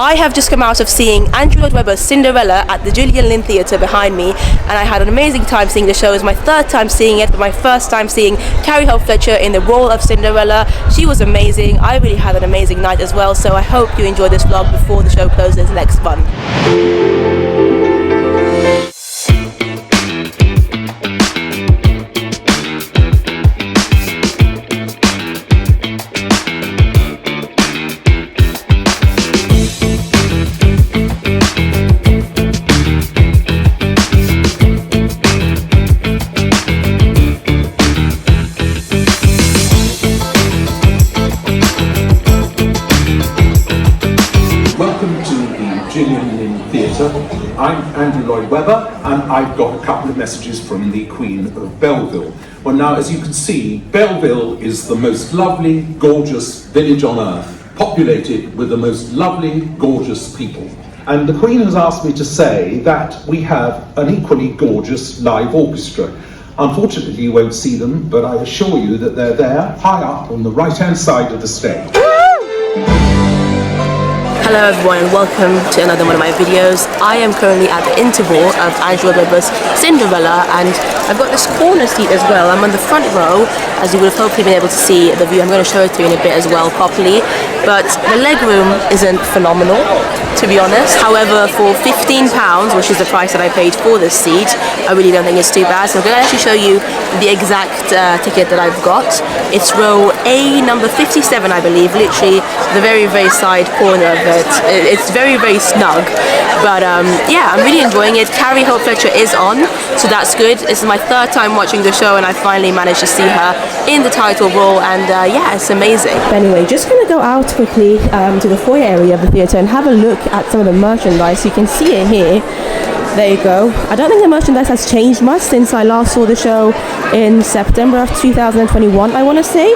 I have just come out of seeing Andrew Lloyd Webber's Cinderella at the Gillian Lynne Theatre behind me, and I had an amazing time seeing the show. It was my third time seeing it, but my first time seeing Carrie Fletcher in the role of Cinderella. She was amazing. I really had an amazing night as well, so I hope you enjoy this vlog before the show closes next month. Gillian Lynne Theatre. I'm Andrew Lloyd Webber, and I've got a couple of messages from the Queen of Belleville. Well, now, as you can see, Belleville is the most lovely, gorgeous village on earth, populated with the most lovely, gorgeous people. And the Queen has asked me to say that we have an equally gorgeous live orchestra. Unfortunately, you won't see them, but I assure you that they're there, high up on the right-hand side of the stage. Hello everyone and welcome to another one of my videos. I am currently at the interval of Andrew Lloyd Webber's Cinderella, and I've got this corner seat as well. I'm on the front row, as you would have hopefully been able to see the view. I'm going to show it to you in a bit as well properly, but the leg room isn't phenomenal, to be honest. However, for £15, which is the price that I paid for this seat, I really don't think it's too bad. So I'm going to actually show you the exact ticket that I've got. It's row A, number 57, I believe, literally the very, very side corner of it. It's very, very snug, but yeah, I'm really enjoying it. Carrie Fletcher is on, so that's good. This is my third time watching the show, and I finally managed to see her in the title role, and yeah, it's amazing. But anyway, just gonna go out quickly to the foyer area of the theatre and have a look at some of the merchandise. You can see it here. There you go. I don't think the merchandise has changed much since I last saw the show in September of 2021, I want to say.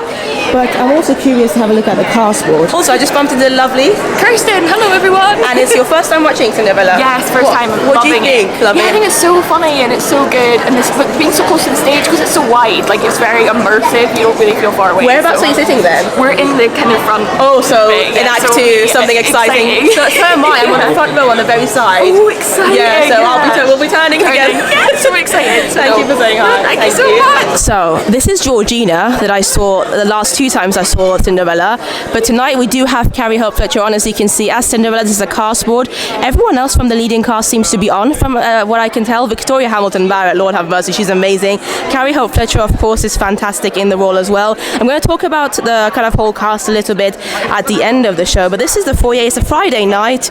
But I'm also curious to have a look at the cast board. Also, I just bumped into the lovely Kirsten. Hello, everyone. And it's your first time watching Cinderella? Yes, first time. What do you think? Yeah, I think it's so funny and it's so good. And this, but being so close to the stage because it's so wide, like it's very immersive. You don't really feel far away. Whereabouts are you sitting then? We're in the kind of front. Oh, so bit, in yeah, Act so 2, something exciting. So am I. I'm on the front row on the very side. Oh, exciting. Yeah, so we'll be turning again. Yeah, so excited. Thank you for saying hi. Thank you so much. So this is Georgina that I saw the last two times I saw Cinderella, but tonight we do have Carrie Fletcher on, as you can see, as Cinderella. This is a cast board. Everyone else from the leading cast seems to be on, from what I can tell. Victoria Hamilton-Barrett, Lord have mercy, she's amazing. Carrie Fletcher, of course, is fantastic in the role as well. I'm going to talk about the kind of whole cast a little bit at the end of the show, but this is the foyer. It's a Friday night,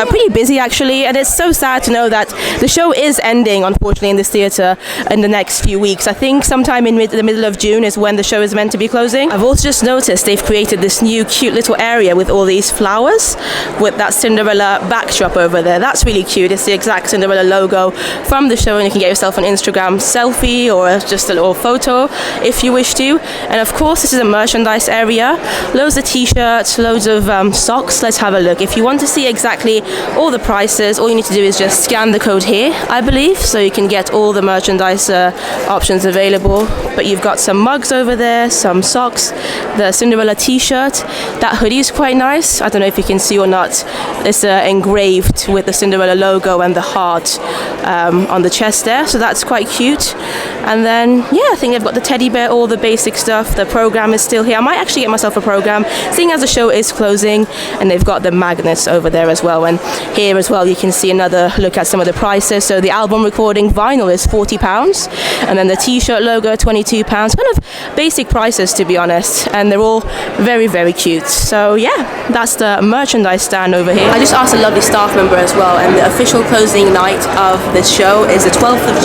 pretty busy actually, and it's so sad to know that the show is ending, unfortunately, in this theatre in the next few weeks. I think sometime in the middle of June is when the show is meant to be closing. I've also just noticed they've created this new cute little area with all these flowers with that Cinderella backdrop over there. That's really cute. It's the exact Cinderella logo from the show, and you can get yourself an Instagram selfie or just a little photo if you wish to. And of course, this is a merchandise area. Loads of t-shirts, loads of socks. Let's have a look. If you want to see exactly all the prices, all you need to do is just scan the code here, I believe, so you can get all the merchandise options available. But you've got some mugs over there, some socks, the Cinderella t-shirt. That hoodie is quite nice. I don't know if you can see or not. It's engraved with the Cinderella logo and the heart on the chest there, so that's quite cute. And then yeah, I think they've got the teddy bear, all the basic stuff. The program is still here. I might actually get myself a program, seeing as the show is closing, and they've got the magnets over there as well. And here as well you can see another look at some of the prices. So the album recording vinyl is £40, and then the t-shirt logo £22. Kind of basic prices, to be honest, and they're all very, very cute. So yeah, that's the merchandise stand over here. I just asked a lovely staff member as well, and the official closing night of this show is the 12th of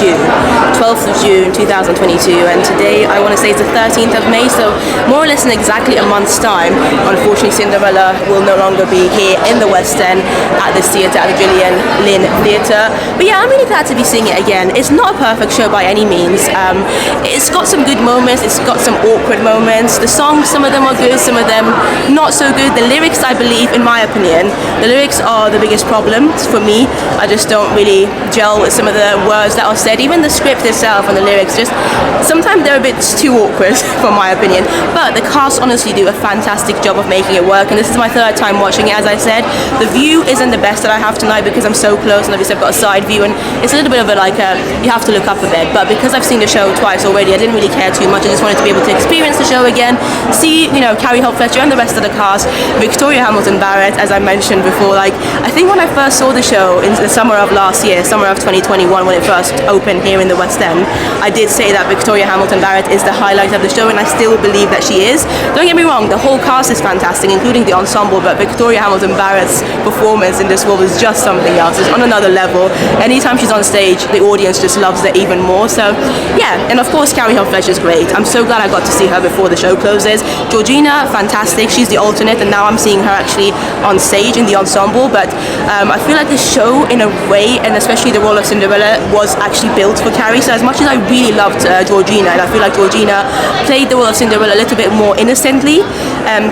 June 2022, and today I want to say it's the 13th of May, so more or less in exactly a month's time. Unfortunately, Cinderella will no longer be here in the West End at this theatre, at the Gillian Lynne Theatre. But yeah, I'm really glad to be seeing it again. It's not a perfect show by any means. It's got some good moments, it's got some awkward moments. The songs, some of them are good, some of them not so good. The lyrics, I believe, in my opinion, the lyrics are the biggest problem for me. I just don't really gel with some of the words that are said. Even the script itself and the lyrics lyrics. Just sometimes they're a bit too awkward, from my opinion. But the cast honestly do a fantastic job of making it work. And this is my third time watching it, as I said. The view isn't the best that I have tonight because I'm so close, and obviously I've got a side view, and it's a little bit of a you have to look up a bit. But because I've seen the show twice already, I didn't really care too much. I just wanted to be able to experience the show again, see, Carrie Fletcher and the rest of the cast, Victoria Hamilton Barrett, as I mentioned before. I think when I first saw the show in the summer of last year, summer of 2021, when it first opened here in the West End, I did say that Victoria Hamilton Barrett is the highlight of the show, and I still believe that she is. Don't get me wrong, the whole cast is fantastic, including the ensemble, but Victoria Hamilton Barrett's performance in this role is just something else. It's on another level. Anytime she's on stage, the audience just loves it even more. So yeah, and of course Carrie Fletcher is great. I'm so glad I got to see her before the show closes. Georgina, fantastic. She's the alternate, and now I'm seeing her actually on stage in the ensemble. But I feel like the show, in a way, and especially the role of Cinderella, was actually built for Carrie. So as much as I really loved Georgina, and I feel like Georgina played the role of Cinderella a little bit more innocently,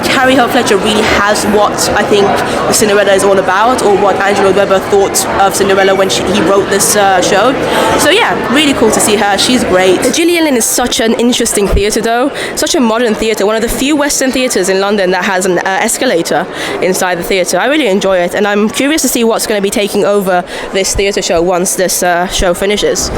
Carrie Fletcher really has what I think Cinderella is all about, or what Andrew Lloyd Webber thought of Cinderella when he wrote this show. So yeah, really cool to see her. She's great. Gillian Lynne is such an interesting theatre though, such a modern theatre, one of the few Western theatres in London that has an escalator inside the theatre. I really enjoy it, and I'm curious to see what's going to be taking over this theatre show once this show finishes.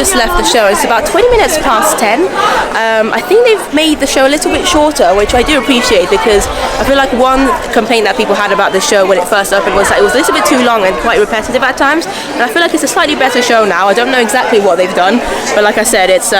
just left the show. It's about 20 minutes past 10. I think they've made the show a little bit shorter, which I do appreciate, because I feel like one complaint that people had about the show when it first opened was that it was a little bit too long and quite repetitive at times. And I feel like it's a slightly better show now. I don't know exactly what they've done, but like I said, it's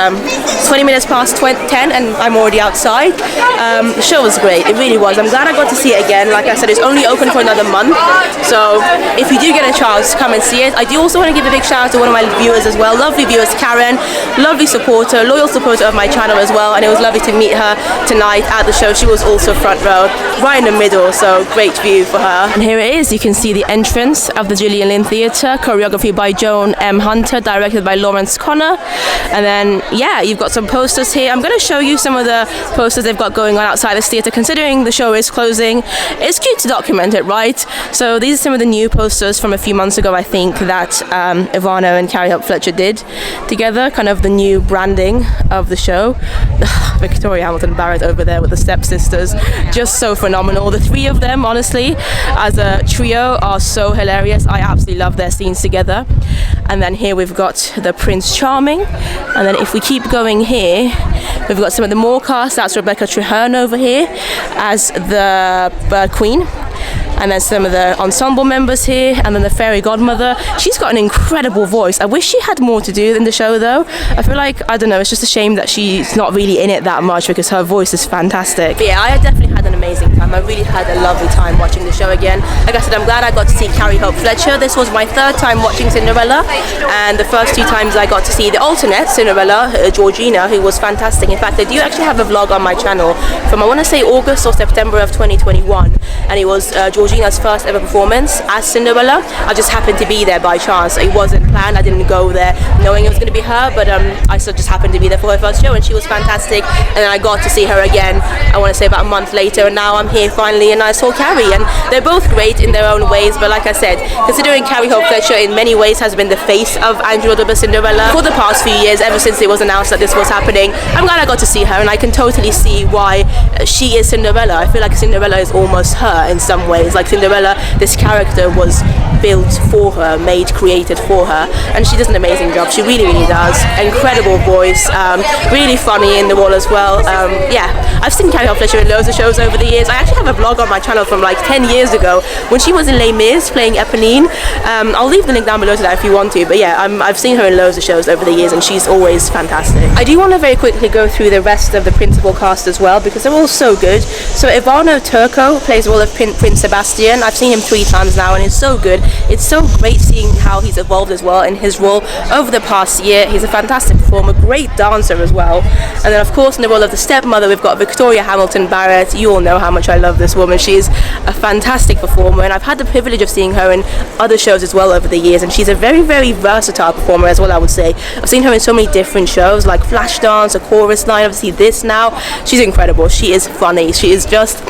20 minutes past 10 and I'm already outside. The show was great. It really was. I'm glad I got to see it again. Like I said, it's only open for another month. So if you do get a chance, come and see it. I do also want to give a big shout out to one of my viewers as well. Lovely viewers, Karen. Lovely supporter, loyal supporter of my channel as well. And it was lovely to meet her tonight at the show. She was also front row, right in the middle. So great view for her. And here it is. You can see the entrance of the Gillian Lynne Theatre. Choreography by Joan M. Hunter, directed by Lawrence Connor. And then, yeah, you've got some posters here. I'm going to show you some of the posters they've got going on outside this theatre. Considering the show is closing, it's cute to document it, right? So these are some of the new posters from a few months ago, I think, that Ivano and Carrie Fletcher did together, kind of the new branding of the show. Victoria Hamilton Barrett over there with the stepsisters, just so phenomenal. The three of them, honestly, as a trio, are so hilarious. I absolutely love their scenes together. And then here we've got the Prince Charming. And then if we keep going here, we've got some of the more cast. That's Rebecca Treherne over here as the Bird Queen. And then some of the ensemble members here, and then the fairy godmother. She's got an incredible voice. I wish she had more to do in the show though. I feel like, I don't know, it's just a shame that she's not really in it that much, because her voice is fantastic. But yeah, I definitely had an amazing time. I really had a lovely time watching the show again. Like I said, I'm glad I got to see Carrie Fletcher. This was my third time watching Cinderella, and the first two times I got to see the alternate Cinderella, Georgina, who was fantastic. In fact, I do actually have a vlog on my channel from, I want to say, August or September of 2021, and it was Georgina's first ever performance as Cinderella. I just happened to be there by chance. It wasn't planned. I didn't go there knowing it was going to be her, but I just happened to be there for her first show, and she was fantastic. And then I got to see her again, I want to say about a month later, and now I'm here finally, and I saw Carrie, and they're both great in their own ways. But like I said, considering Carrie Fletcher in many ways has been the face of Andrew Lloyd Webber Cinderella for the past few years, ever since it was announced that this was happening, I'm glad I got to see her, and I can totally see why she is Cinderella. I feel like Cinderella is almost her in some ways. Like Cinderella, this character was built for her, created for her, and she does an amazing job. She really, really does. Incredible voice, really funny in the role as well. Yeah, I've seen Carrie Fletcher in loads of shows over the years. I actually have a vlog on my channel from like 10 years ago when she was in Les Mis playing Eponine. I'll leave the link down below to that if you want to, but yeah, I've seen her in loads of shows over the years, and she's always fantastic. I do want to very quickly go through the rest of the principal cast as well, because they're all so good. So Ivano Turco plays the role of Prince Sebastian. I've seen him 3 times now, and it's so good. It's so great seeing how he's evolved as well in his role over the past year. He's a fantastic performer, great dancer as well. And then of course in the role of the stepmother, we've got Victoria Hamilton Barrett. You all know how much I love this woman. She's a fantastic performer, and I've had the privilege of seeing her in other shows as well over the years, and she's a very, very versatile performer as well, I would say. I've seen her in so many different shows like Flashdance, A Chorus Line, obviously this now. She's incredible. She is funny. She is just,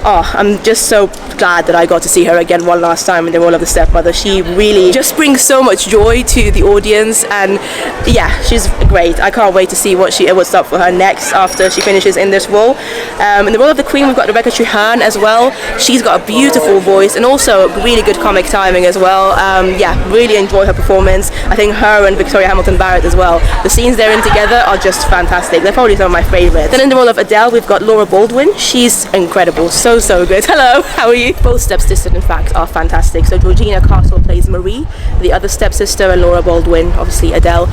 I'm just so glad that I got to see her again one last time in the role of the stepmother. She really just brings so much joy to the audience, and yeah, she's great. I can't wait to see what's up for her next after she finishes in this role. In the role of the queen, we've got Rebecca Treherne as well. She's got a beautiful voice and also really good comic timing as well. Yeah, really enjoy her performance. I think her and Victoria Hamilton Barrett as well, the scenes they're in together are just fantastic. They're probably some of my favourites. Then in the role of Adele, we've got Laura Baldwin. She's incredible, so good. Hello, how are you? Both stepsisters in fact are fantastic. So Georgina Castle plays Marie, the other stepsister, and Laura Baldwin, obviously Adele.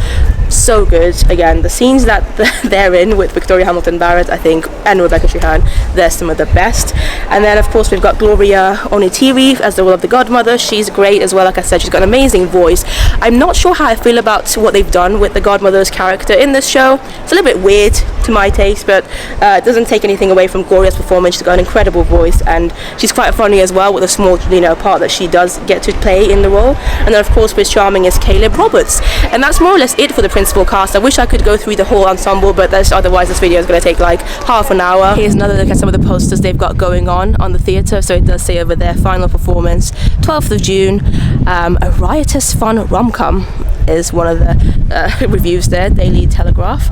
So good. Again, the scenes that they're in with Victoria Hamilton Barrett, I think, and Rebecca Treherne, they're some of the best. And then of course we've got Gloria Onitiri as the role of the godmother. She's great as well. Like I said, she's got an amazing voice. I'm not sure how I feel about what they've done with the godmother's character in this show. It's a little bit weird to my taste, but it doesn't take anything away from Gloria's performance. She's got an incredible voice, and she's quite funny as well with a small, part that she does get to play in the role. And then of course Prince Charming is Caleb Roberts, and that's more or less it for the principal cast. I wish I could go through the whole ensemble, but otherwise this video is going to take like half an hour. Here's another look at some of the posters they've got going on the theatre. So it does say over there, final performance 12th of June, a riotous fun rom-com. is one of the reviews there, Daily Telegraph.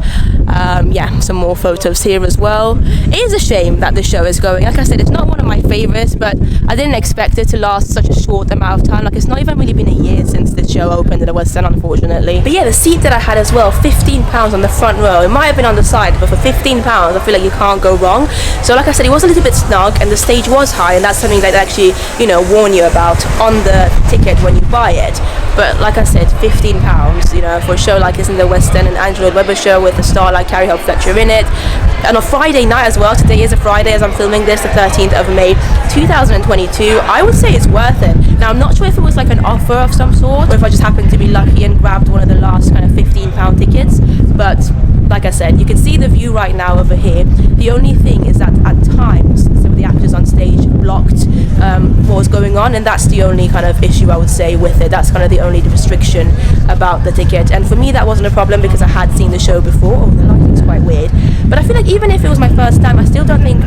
Yeah, some more photos here as well. It is a shame that the show is going. Like I said, it's not one of my favourites, but I didn't expect it to last such a short amount of time. Like, it's not even really been a year since the show opened in the West End, unfortunately. But yeah, the seat that I had as well, £15 on the front row. It might have been on the side, but for £15, I feel like you can't go wrong. So like I said, it was a little bit snug, and the stage was high, and that's something that they actually, you know, warn you about on the ticket when you buy it. But like I said, £15, you know, for a show like this in the West End, an Andrew Lloyd Webber show with a star like Carrie Fletcher in it, and on Friday night as well. Today is a Friday as I'm filming this, the 13th of May 2022. I would say it's worth it. Now, I'm not sure if it was like an offer of some sort, or if I just happened to be lucky and grabbed one of the last kind of £15 tickets, but like I said, you can see the view right now over here. The only thing is that at times some of the actors on stage blocked what was going on, and that's the only kind of issue I would say with it. That's kind of the only restriction about the ticket, and for me that wasn't a problem because I had seen the show before. Oh, the lighting's quite weird, but I feel like even if it was my first time, I still don't think,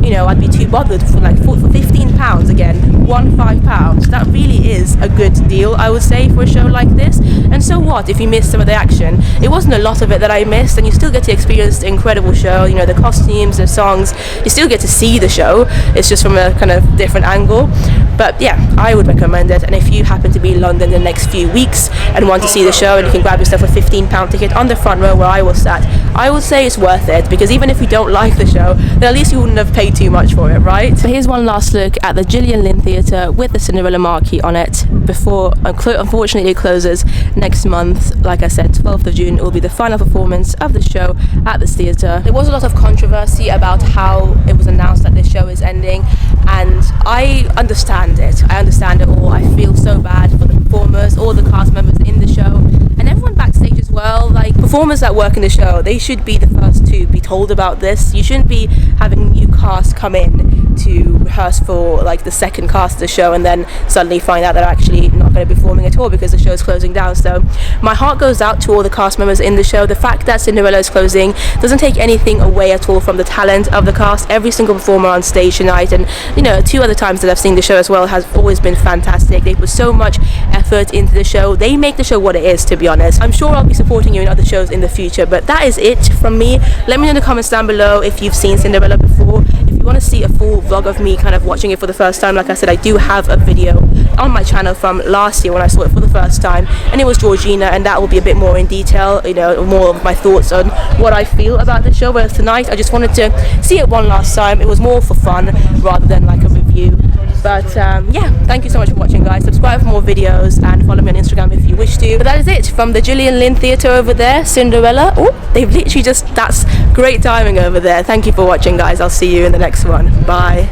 you know, I'd be too bothered for like for £15 again, £15. That really is a good deal, I would say, for a show like this. And so what if you missed some of the action? It wasn't a lot of it that I missed, and you still get to experience the incredible show. You know, the costumes, the songs, you still get to see the show. It's just from a kind of different angle. But yeah, I would recommend it. And if you happen to be in London the next few weeks and want to see the show, and you can grab yourself a £15 ticket on the front row where I was sat, I would say it's worth it, because even if you don't like the show, then at least you wouldn't have paid too much for it, right? So here's one last look at the Gillian Lynne Theatre with the Cinderella marquee on it before, unfortunately, it closes next month. Like I said, 12th of June, it will be the final performance of the show at this theatre. There was a lot of controversy about how it was announced that this show is ending, and I understand it. I understand it all. I feel so bad for the performers, all the cast members in the show, and everyone backstage as well. Like, performers that work in the show, they should be the first to be told about this. You shouldn't be having new cast come in to rehearse for like the second cast of the show and then suddenly find out they're actually not going to be performing at all because the show is closing down. So my heart goes out to all the cast members in the show. The fact that Cinderella is closing doesn't take anything away at all from the talent of the cast. Every single performer on stage tonight, and you know, 2 other times that I've seen the show as well, has always been fantastic. They put so much effort into the show. They make the show what it is, to be honest. I'm sure I'll be supporting you in other shows in the future, but that is it from me. Let me know in the comments down below if you've seen Cinderella before. If you want to see a full vlog of me kind of watching it for the first time, like I said, I do have a video on my channel from last year when I saw it for the first time, and it was Georgina, and that will be a bit more in detail, you know, more of my thoughts on what I feel about the show. Whereas tonight, I just wanted to see it one last time. It was more for fun rather than like a review. But yeah, thank you so much for watching, guys. Subscribe for more videos and follow me on Instagram if you wish to. But that is it from the Gillian Lynne Theatre over there, Cinderella. Oh, they've literally just, that's great timing over there. Thank you for watching, guys. I'll see you in the next one. Bye.